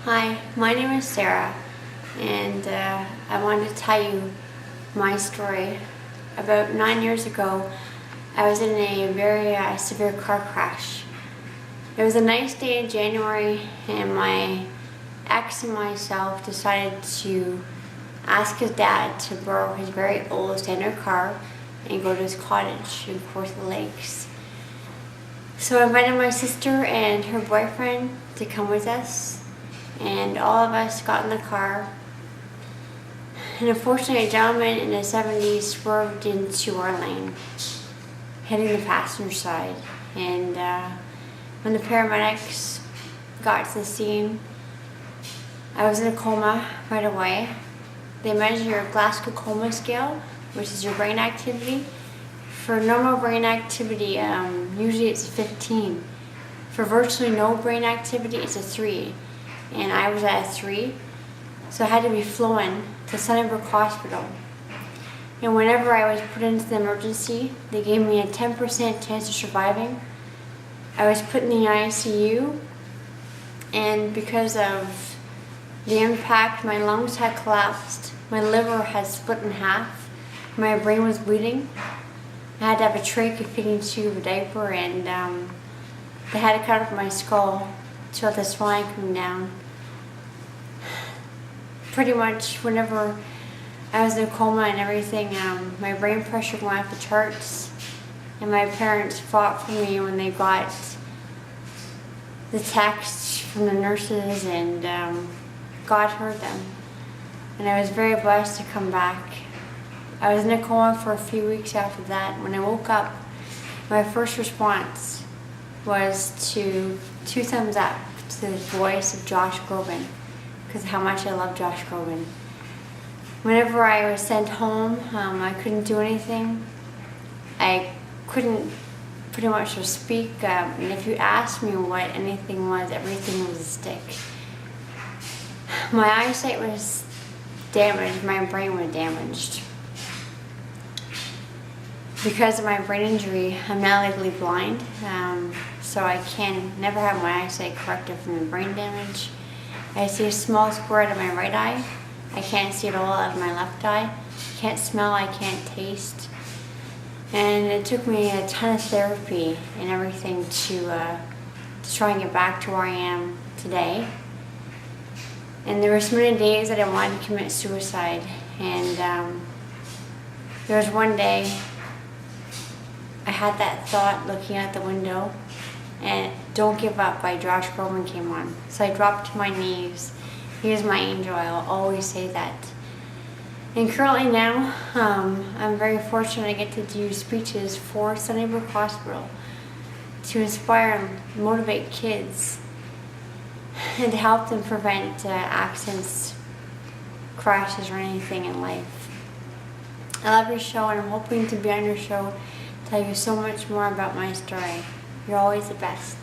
Hi, my name is Sarah, and I wanted to tell you my story. About 9 years ago, I was in a very severe car crash. It was a nice day in January, and my ex and myself decided to ask his dad to borrow his very old standard car and go to his cottage in Kawartha Lakes. So I invited my sister and her boyfriend to come with us, and all of us got in the car. And unfortunately, a gentleman in his 70s swerved into our lane, hitting the passenger side. And when the paramedics got to the scene, I was in a coma right away. They measure your Glasgow Coma Scale, which is your brain activity. For normal brain activity, usually it's a 15. For virtually no brain activity, it's a 3. And I was at a 3. So I had to be flown to Sunnybrook Hospital. And whenever I was put into the emergency, they gave me a 10% chance of surviving. I was put in the ICU, and because of the impact, my lungs had collapsed, my liver had split in half, my brain was bleeding. I had to have a trach, a feeding tube, a diaper, and they had to cut up my skull to let the swelling come down. Pretty much whenever I was in a coma and everything, my brain pressure went off the charts, and my parents fought for me when they got the text from the nurses, and God heard them. And I was very blessed to come back. I was in a coma for a few weeks after that. When I woke up, my first response was to 2 thumbs up to the voice of Josh Groban, because of how much I love Josh Groban. Whenever I was sent home, I couldn't do anything. I couldn't pretty much just speak, and if you asked me what anything was, everything was a stick. My eyesight was damaged, my brain was damaged. Because of my brain injury, I'm now legally blind, so I can never have my eyesight corrected from the brain damage. I see a small square out of my right eye. I can't see at all out of my left eye. I can't smell, I can't taste. And it took me a ton of therapy and everything to try and get back to where I am today. And there were so many days that I wanted to commit suicide. And there was one day I had that thought looking out the window, and Don't Give Up by Josh Groban came on. So I dropped to my knees. He is my angel, I'll always say that. And currently now, I'm very fortunate I get to do speeches for Sunnybrook Hospital to inspire and motivate kids and to help them prevent accidents, crashes, or anything in life. I love your show, and I'm hoping to be on your show, tell you so much more about my story. You're always the best.